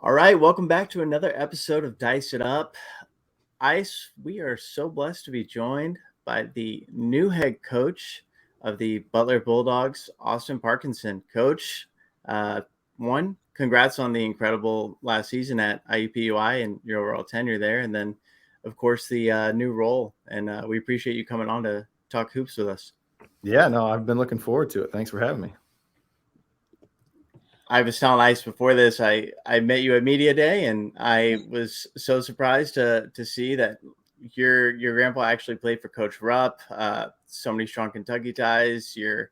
All right, welcome back to another episode of Dice It Up. Ice, we are so blessed to be joined by the new head coach of the Butler Bulldogs, Austin Parkinson. Coach, congrats on the incredible last season at IUPUI and your overall tenure there. And then, of course, the new role. And we appreciate you coming on to talk hoops with us. Yeah, no, I've been looking forward to it. Thanks for having me. I was telling Ice before this, I met you at Media Day, and I was so surprised to see that your grandpa actually played for Coach Rupp. So many strong Kentucky ties. Your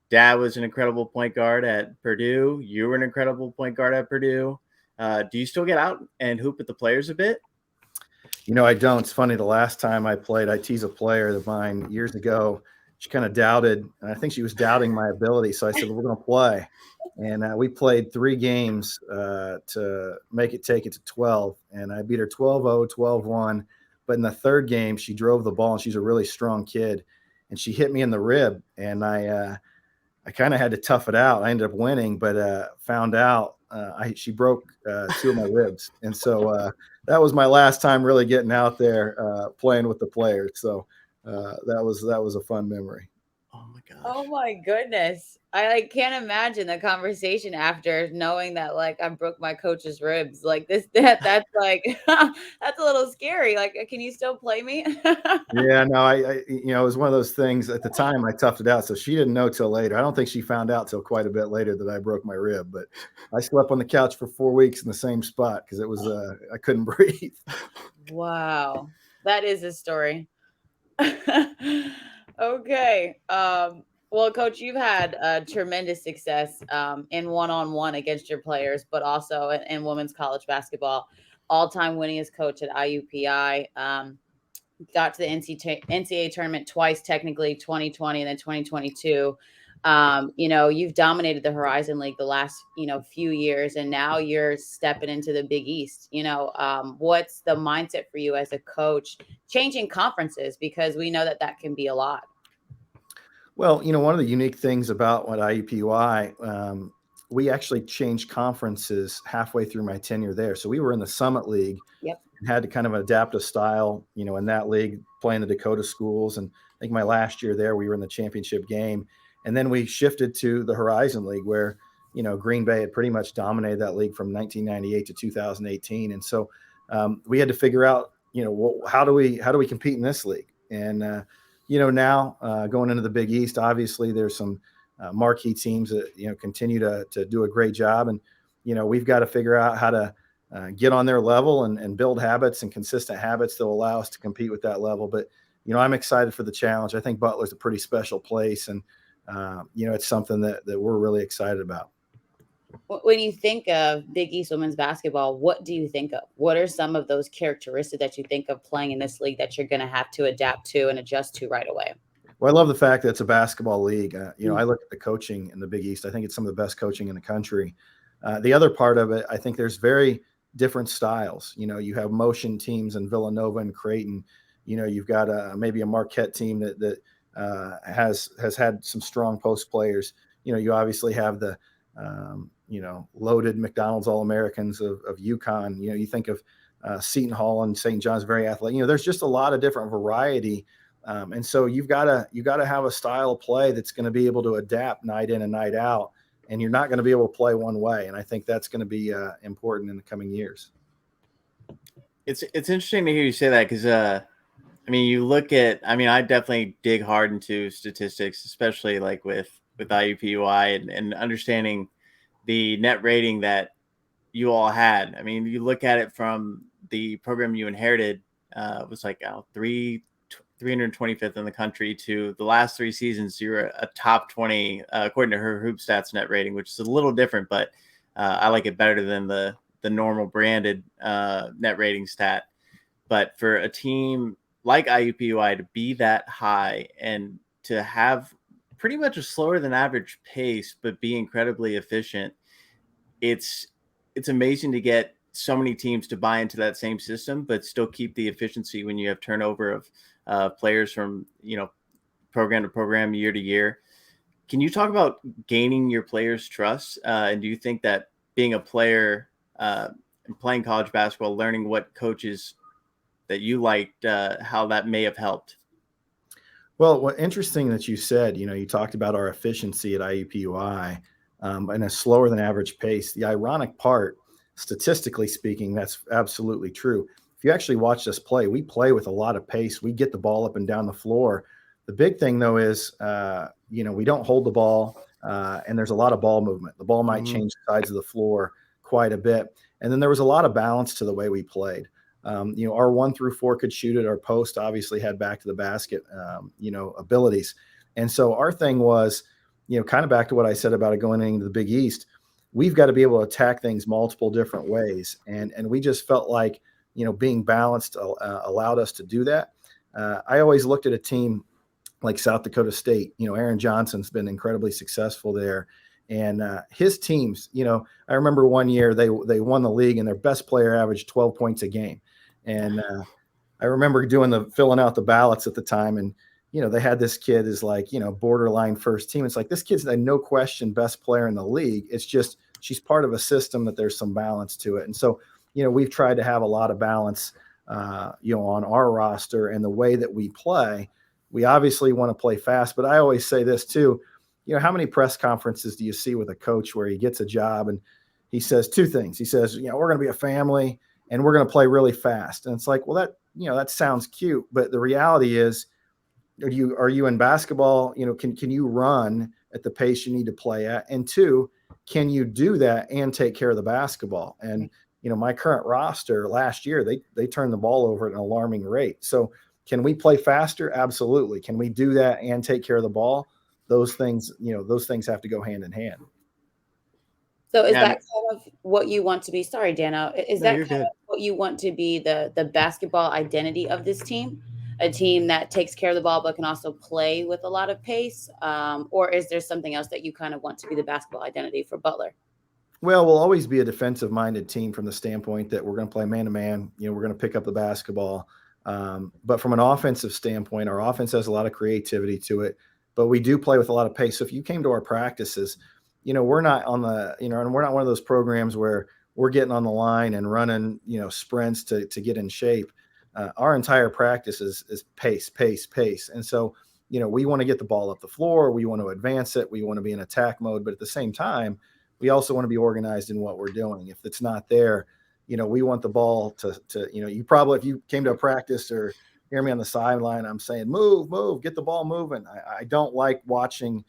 dad was an incredible point guard at Purdue. You were an incredible point guard at Purdue. Do you still get out and hoop with the players a bit? I don't. It's funny. The last time I played, I teased a player of mine years ago. She kind of doubted, and I think she was doubting my ability. So I said, well, we're going to play. And we played 3 games to take it to 12. And I beat her 12-0, 12-1. But in the third game, she drove the ball, and she's a really strong kid. And she hit me in the rib, and I kind of had to tough it out. I ended up winning, but found out she broke 2 of my ribs. And so that was my last time really getting out there playing with the players. So that was a fun memory. Oh my gosh. Oh my goodness. I can't imagine the conversation after knowing that I broke my coach's ribs. That's that's a little scary. Can you still play me? Yeah, no, I it was one of those things at the time I toughed it out. So she didn't know till later. I don't think she found out till quite a bit later that I broke my rib, but I slept on the couch for 4 weeks in the same spot because it was I couldn't breathe. Wow. That is a story. Okay. Well, Coach, you've had tremendous success in one-on-one against your players, but also in women's college basketball. All-time winningest coach at IUPI. Got to the NCAA tournament twice, technically 2020 and then 2022. You've dominated the Horizon League the last, few years, and now you're stepping into the Big East. What's the mindset for you as a coach, changing conferences? Because we know that can be a lot. Well, one of the unique things about what IUPUI, we actually changed conferences halfway through my tenure there. So we were in the Summit League. Yep. And had to kind of adapt a style, in that league, playing the Dakota schools. And I think my last year there, we were in the championship game. And then we shifted to the Horizon League where, Green Bay had pretty much dominated that league from 1998 to 2018. And so we had to figure out, how do we compete in this league? And, now going into the Big East, obviously there's some marquee teams that, continue to do a great job. And, we've got to figure out how to get on their level and build habits and consistent habits that will allow us to compete with that level. But, I'm excited for the challenge. I think Butler's a pretty special place. And, it's something that we're really excited about. When you think of Big East women's basketball, what do you think of? What are some of those characteristics that you think of playing in this league that you're going to have to adapt to and adjust to right away? Well, I love the fact that it's a basketball league. I look at the coaching in the Big East. I think it's some of the best coaching in the country. The other part of it, I think there's very different styles. You have motion teams in Villanova and Creighton. You've got maybe a Marquette team that has had some strong post players. You obviously have the loaded McDonald's All-Americans of UConn. You think of Seton Hall and St. John's, very athletic. There's just a lot of different variety. And so you've got to have a style of play that's going to be able to adapt night in and night out. And you're not going to be able to play one way. And I think that's going to be important in the coming years. It's interesting to hear you say that because, you look at, I definitely dig hard into statistics, especially like with IUPUI and understanding the net rating that you all had. You look at it from the program you inherited, it was like 325th in the country to the last 3 seasons, you're a top 20, according to her Hoop Stats net rating, which is a little different, but I like it better than the normal branded net rating stat. But for a team like IUPUI to be that high and to have pretty much a slower than average pace, but be incredibly efficient, it's amazing to get so many teams to buy into that same system, but still keep the efficiency when you have turnover of players from, program to program, year to year. Can you talk about gaining your players' trust? And do you think that being a player, playing college basketball, learning what coaches that you liked, how that may have helped? Well, what interesting that you said, you talked about our efficiency at IUPUI and a slower than average pace. The ironic part, statistically speaking, that's absolutely true. If you actually watch us play, we play with a lot of pace. We get the ball up and down the floor. The big thing, though, is, we don't hold the ball and there's a lot of ball movement. The ball might change sides of the floor quite a bit. And then there was a lot of balance to the way we played. Our 1 through 4 could shoot it. Our post obviously had back to the basket, abilities. And so our thing was, kind of back to what I said about it going into the Big East, we've got to be able to attack things multiple different ways. And we just felt like, being balanced allowed us to do that. I always looked at a team like South Dakota State. Aaron Johnson's been incredibly successful there. And his teams, I remember one year they won the league and their best player averaged 12 points a game. And I remember filling out the ballots at the time. And, they had this kid is like, borderline first team. It's like, this kid's a no question best player in the league. It's just, she's part of a system that there's some balance to it. And so, we've tried to have a lot of balance, on our roster and the way that we play. We obviously want to play fast, but I always say this too. How many press conferences do you see with a coach where he gets a job and he says two things? He says, we're going to be a family and we're going to play really fast. And it's like, well, that sounds cute, but the reality is, are you in basketball? Can you run at the pace you need to play at? And two, can you do that and take care of the basketball? And, my current roster last year, they turned the ball over at an alarming rate. So can we play faster? Absolutely. Can we do that and take care of the ball? Those things have to go hand in hand. So is that kind of what you want to be? Sorry, Dano. Is that kind of what you want to be, the basketball identity of this team? A team that takes care of the ball but can also play with a lot of pace? Or is there something else that you kind of want to be the basketball identity for Butler? Well, we'll always be a defensive-minded team from the standpoint that we're going to play man-to-man. We're going to pick up the basketball. But from an offensive standpoint, our offense has a lot of creativity to it. But we do play with a lot of pace. So if you came to our practices, we're not on the, and we're not one of those programs where we're getting on the line and running, sprints to get in shape. Our entire practice is pace. And so, we want to get the ball up the floor. We want to advance it. We want to be in attack mode. But at the same time, we also want to be organized in what we're doing. If it's not there, we want the ball to you probably, if you came to a practice or hear me on the sideline, I'm saying, move, get the ball moving. I don't like watching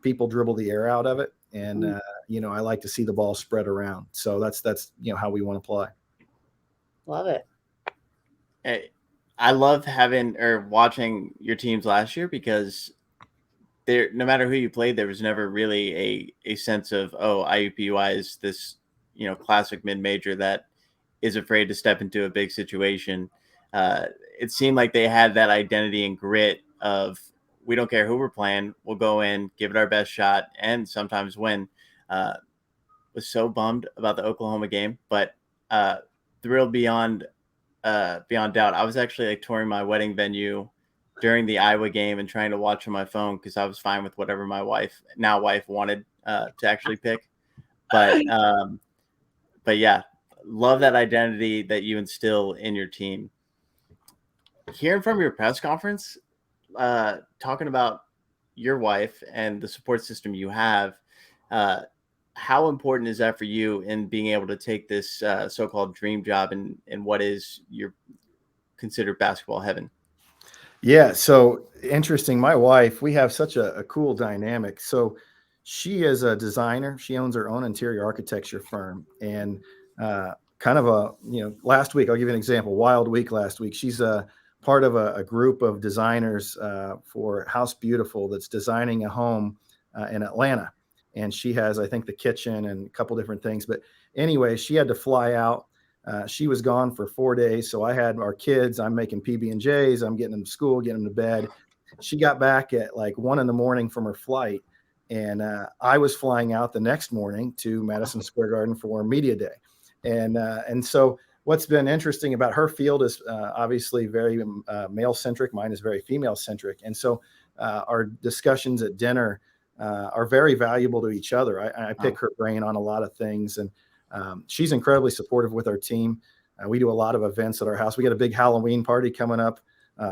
people dribble the air out of it. And, I like to see the ball spread around. So that's how we want to play. Love it. Hey, I love watching your teams last year because no matter who you played, there was never really a sense of, IUPUI is this, classic mid-major that is afraid to step into a big situation. It seemed like they had that identity and grit of, we don't care who we're playing. We'll go in, give it our best shot, and sometimes win. Was so bummed about the Oklahoma game, but thrilled beyond doubt. I was actually touring my wedding venue during the Iowa game and trying to watch on my phone because I was fine with whatever my wife wanted to actually pick. But yeah, love that identity that you instill in your team. Hearing from your press conference, talking about your wife and the support system you have, how important is that for you in being able to take this so-called dream job and what is your considered basketball heaven? Yeah. So interesting. My wife, we have such a cool dynamic. So she is a designer. She owns her own interior architecture firm. And kind of last week, I'll give you an example, wild week last week. She's a part of a group of designers for House Beautiful that's designing a home in Atlanta. And she has, I think, the kitchen and a couple different things. But anyway, she had to fly out. She was gone for 4 days. So I had our kids. I'm making PB&Js. I'm getting them to school, getting them to bed. She got back at like 1 a.m. from her flight. And I was flying out the next morning to Madison Square Garden for Media Day. And so what's been interesting about her field is obviously very male-centric. Mine is very female-centric. And so our discussions at dinner are very valuable to each other. I pick her brain on a lot of things. And She's incredibly supportive with our team. We do a lot of events at our house. We got a big Halloween party coming up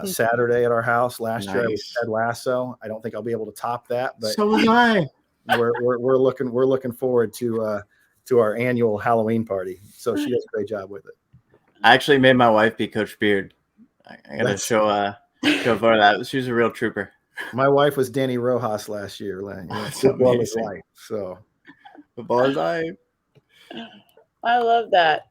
Saturday at our house. Last year I was Ted Lasso. I don't think I'll be able to top that, but so was I. We're looking forward to our annual Halloween party. So she does a great job with it. I actually made my wife be Coach Beard. I got to show for that. She was a real trooper. My wife was Danny Rojas last year. Football is life. So football is life. I love that.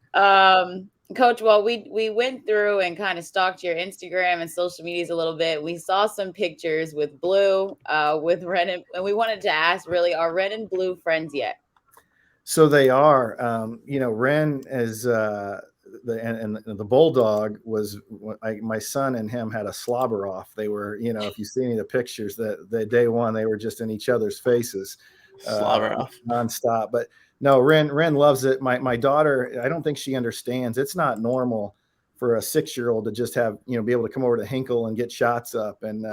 Coach, well, we went through and kind of stalked your Instagram and social medias a little bit. We saw some pictures with Blue, with Ren, and we wanted to ask, really, are Ren and Blue friends yet? So they are. Ren is the Bulldog was my son and him had a slobber off. They were, if you see any of the pictures, that day one they were just in each other's faces, slobber off nonstop. But no, Ren loves it. My daughter, I don't think she understands. It's not normal for a 6-year-old to just have, be able to come over to Hinkle and get shots up. And,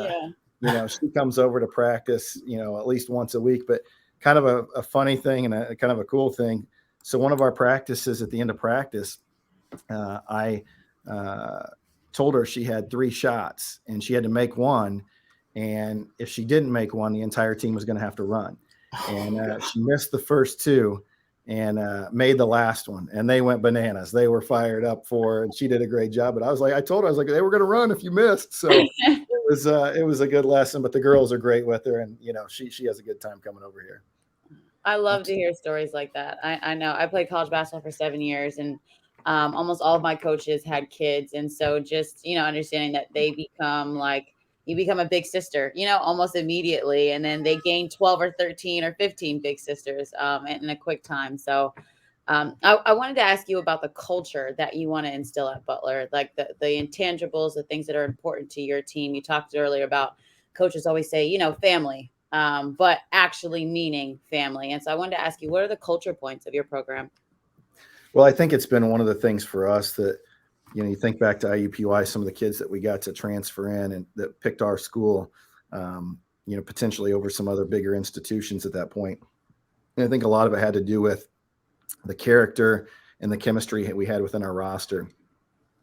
she comes over to practice, at least once a week, but kind of a funny thing and a kind of a cool thing. So one of our practices at the end of practice, I told her she had 3 shots and she had to make one. And if she didn't make one, the entire team was going to have to run. And she missed the first 2 and made the last one. And they went bananas. They were fired up for her, and she did a great job. But I told her, they were going to run if you missed. So it was a good lesson. But the girls are great with her, and she has a good time coming over here. I love to hear stories like that. I know I played college basketball for 7 years, and almost all of my coaches had kids. And so just, understanding that they become you become a big sister, almost immediately. And then they gain 12 or 13 or 15 big sisters in a quick time. So I wanted to ask you about the culture that you want to instill at Butler, like the intangibles, the things that are important to your team. You talked earlier about coaches always say, family, but actually meaning family. And so I wanted to ask you, what are the culture points of your program? Well, I think it's been one of the things for us that, you think back to IUPUI, some of the kids that we got to transfer in and that picked our school, potentially over some other bigger institutions at that point. And I think a lot of it had to do with the character and the chemistry we had within our roster.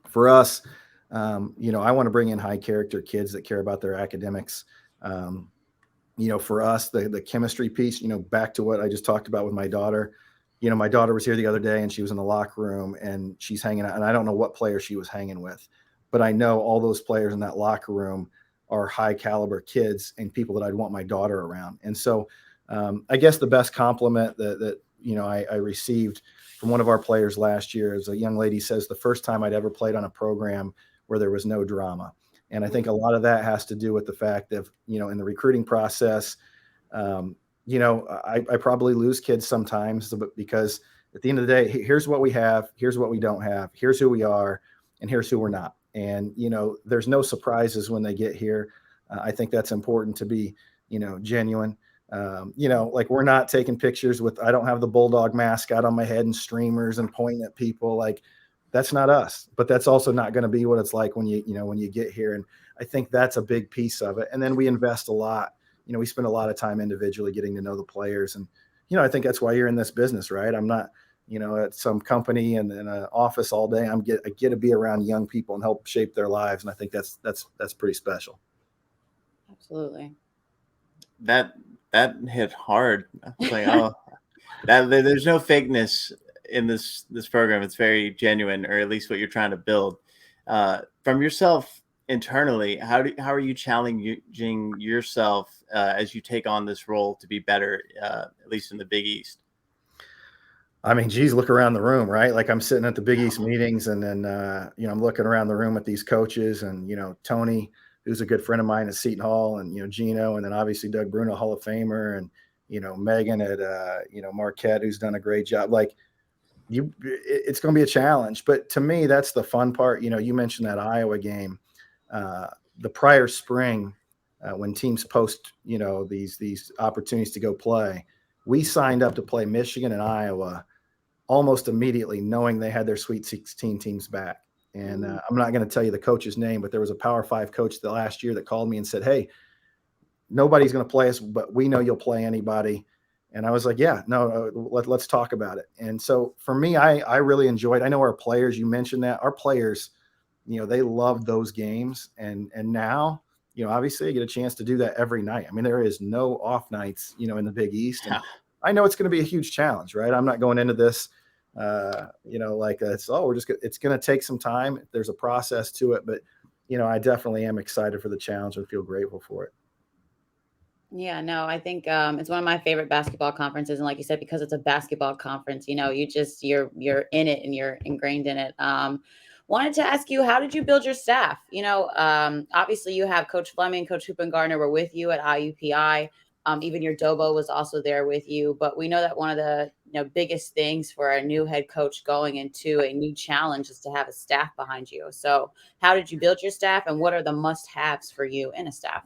For us, I want to bring in high character kids that care about their academics. For us, the chemistry piece, back to what I just talked about with my daughter. My daughter was here the other day and she was in the locker room and she's hanging out, and I don't know what player she was hanging with, but I know all those players in that locker room are high caliber kids and people that I'd want my daughter around. And so I guess the best compliment that I received from one of our players last year is a young lady says the first time I'd ever played on a program where there was no drama. And I think a lot of that has to do with the fact that, in the recruiting process, I probably lose kids sometimes, but because at the end of the day, here's what we have, here's what we don't have, here's who we are, and here's who we're not. And, there's no surprises when they get here. I think that's important to be, genuine. We're not taking pictures I don't have the Bulldog mascot on my head and streamers and pointing at people. That's not us, but that's also not going to be what it's like when you get here. And I think that's a big piece of it. And then we invest a lot. We spend a lot of time individually getting to know the players. And, I think that's why you're in this business, right? I'm not, at some company and in an office all day. I get to be around young people and help shape their lives. And I think that's pretty special. Absolutely. That hit hard. It's there's no fakeness in this program. It's very genuine, or at least what you're trying to build. From yourself internally, how are you challenging yourself as you take on this role to be better, at least in the Big East? I mean, geez, look around the room, right? I'm sitting at the Big East meetings, and then I'm looking around the room at these coaches, and Tony, who's a good friend of mine at Seton Hall, and Gino, and then obviously Doug Bruno, Hall of Famer, and Megan at Marquette, who's done a great job. It's going to be a challenge, but to me, that's the fun part. You mentioned that Iowa game. The prior spring, when teams post, these opportunities to go play, we signed up to play Michigan and Iowa almost immediately, knowing they had their Sweet 16 teams back. And I'm not going to tell you the coach's name, but there was a Power 5 coach the last year that called me and said, "Hey, nobody's going to play us, but we know you'll play anybody." And I was like, yeah, no, let's talk about it. And so for me, I really enjoyed, I know our players, you mentioned that our players, they loved those games. And now, obviously I get a chance to do that every night. I mean, there is no off nights, in the Big East. And I know it's going to be a huge challenge, right? I'm not going into this, like it's going to take some time. There's a process to it, but I definitely am excited for the challenge and feel grateful for it. Yeah, no, I think it's one of my favorite basketball conferences, and like you said, because it's a basketball conference, you're in it and you're ingrained in it. Wanted to ask you, how did you build your staff? Obviously you have Coach Fleming, Coach Hoopengardner were with you at IUPI. Even your Dobo was also there with you, but we know that one of the biggest things for a new head coach going into a new challenge is to have a staff behind you. So, how did you build your staff, and what are the must-haves for you in a staff?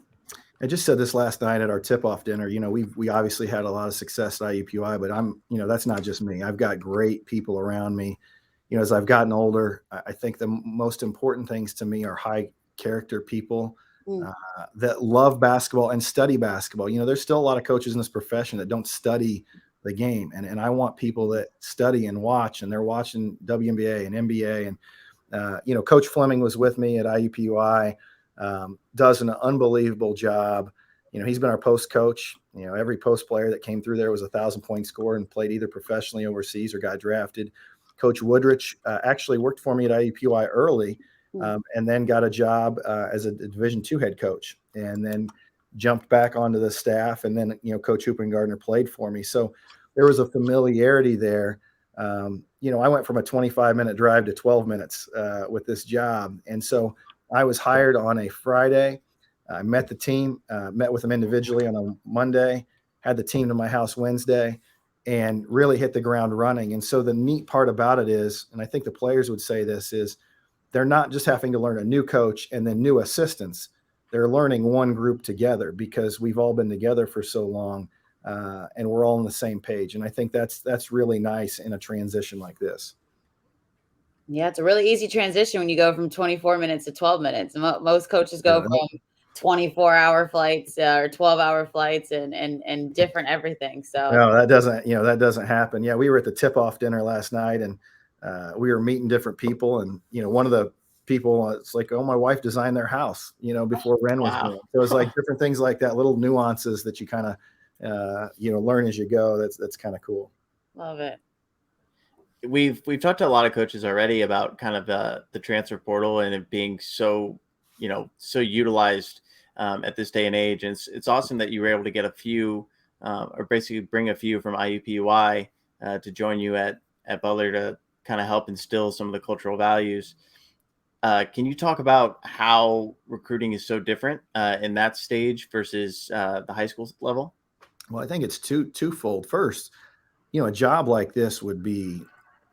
I just said this last night at our tip-off dinner. We obviously had a lot of success at IUPUI, but that's not just me. I've got great people around me. As I've gotten older, I think the most important things to me are high character people that love basketball and study basketball. There's still a lot of coaches in this profession that don't study the game, and I want people that study and watch, and they're watching WNBA and NBA. And Coach Fleming was with me at IUPUI. Does an unbelievable job. He's been our post coach. Every post player that came through there was 1,000-point scorer and played either professionally overseas or got drafted. Coach Woodrich actually worked for me at IUPUI early, and then got a job as a Division II head coach, and then jumped back onto the staff. And then Coach Hoopengardner played for me, so there was a familiarity there. I went from a 25-minute drive to 12 minutes with this job, and so I was hired on a Friday. I met the team, met with them individually on a Monday, had the team to my house Wednesday, and really hit the ground running. And so the neat part about it is, and I think the players would say this, is they're not just having to learn a new coach and then new assistants. They're learning one group together because we've all been together for so long, and we're all on the same page. And I think that's really nice in a transition like this. Yeah, it's a really easy transition when you go from 24 minutes to 12 minutes. Most coaches go from 24-hour flights or 12-hour flights and different everything. So no, that doesn't happen. Yeah, we were at the tip-off dinner last night, and we were meeting different people. And one of the people, it's like, oh, my wife designed their house, before Ren was born. So it's like different things like that, little nuances that you kind of learn as you go. That's kind of cool. Love it. We've talked to a lot of coaches already about kind of the transfer portal and it being so utilized at this day and age. And it's awesome that you were able to get a few or basically bring a few from IUPUI to join you at Butler to kind of help instill some of the cultural values. Can you talk about how recruiting is so different in that stage versus the high school level? Well, I think it's twofold. First, a job like this would be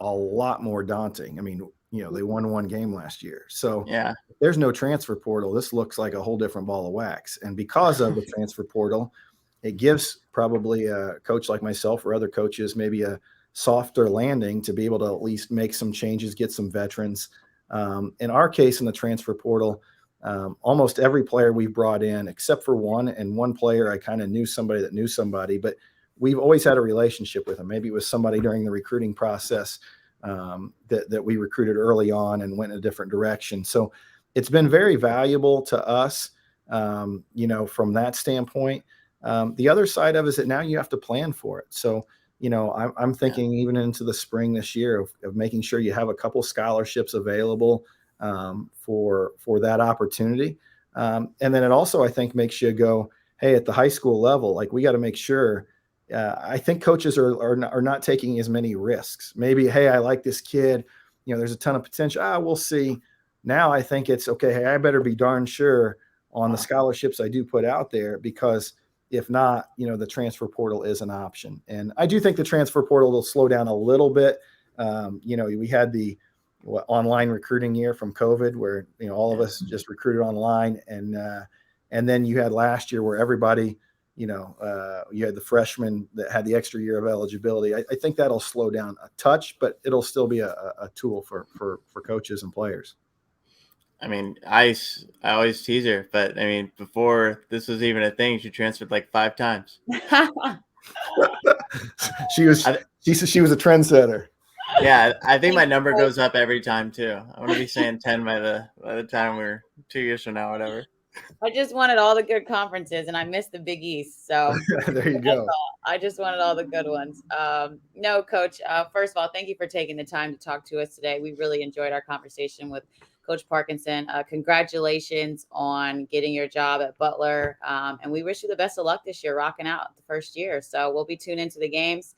a lot more daunting. I mean, they won one game last year. So yeah, there's no transfer portal. This looks like a whole different ball of wax. And because of the transfer portal, it gives probably a coach like myself or other coaches maybe a softer landing to be able to at least make some changes, get some veterans. In our case, in the transfer portal, almost every player we've brought in, except for one player, I kind of knew somebody that knew somebody, but we've always had a relationship with them. Maybe it was somebody during the recruiting process that we recruited early on and went in a different direction. So it's been very valuable to us, from that standpoint. The other side of it is that now you have to plan for it. So, I'm thinking even into the spring this year of making sure you have a couple scholarships available for that opportunity. And then it also, I think, makes you go, hey, at the high school level, like we got to make sure. I think coaches are not taking as many risks. Maybe, hey, I like this kid. There's a ton of potential. We'll see. Now I think it's okay. Hey, I better be darn sure on the scholarships I do put out there, because if not, the transfer portal is an option. And I do think the transfer portal will slow down a little bit. We had the online recruiting year from COVID where, all of us just recruited online. And then you had last year where everybody, you had the freshmen that had the extra year of eligibility. I think that'll slow down a touch, but it'll still be a tool for coaches and players. I mean, Ice, I always tease her, but I mean, before this was even a thing, she transferred like 5 times. she was she was a trendsetter. Yeah, I think my number goes up every time too. I'm gonna be saying 10 by the time we're 2 years from now, whatever. I just wanted all the good conferences, and I missed the Big East. So There you go. I just wanted all the good ones. No, Coach. First of all, thank you for taking the time to talk to us today. We really enjoyed our conversation with Coach Parkinson. Congratulations on getting your job at Butler, and we wish you the best of luck this year, rocking out the first year. So we'll be tuned into the games.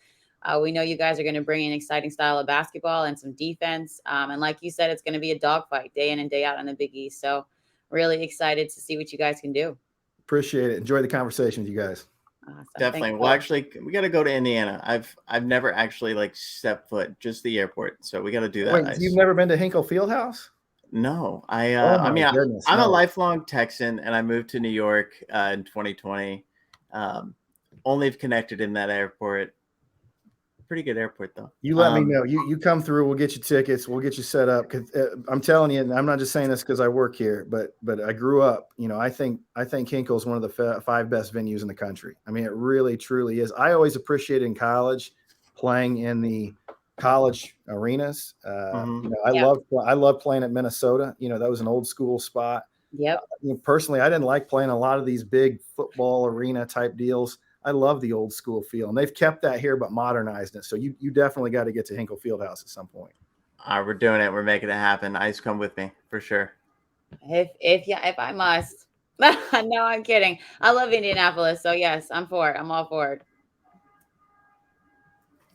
We know you guys are going to bring an exciting style of basketball and some defense. And like you said, it's going to be a dogfight day in and day out in the Big East. So really excited to see what you guys can do. Appreciate it. Enjoy the conversation with you guys. Awesome. Definitely. Well, actually, we got to go to Indiana. I've never actually like stepped foot, just the airport. So we got to do that. Wait, you've never been to Hinkle Fieldhouse? No, I'm no. a lifelong Texan, and I moved to New York in 2020. Only connected in that airport. Pretty good airport though. You let me know. You come through. We'll get you tickets. We'll get you set up. Cause I'm telling you, and I'm not just saying this because I work here, but I grew up. You know, I think Hinkle is one of the 5 best venues in the country. I mean, it really truly is. I always appreciated in college playing in the college arenas. You know, I love playing at Minnesota. You know, that was an old school spot. Yep. You know, personally, I didn't like playing a lot of these big football arena type deals. I love the old school feel, and they've kept that here, but modernized it. So you definitely got to get to Hinkle Fieldhouse at some point. We're doing it. We're making it happen. Ice, come with me for sure. If I must. No, I'm kidding. I love Indianapolis. So yes, I'm for it. I'm all for it.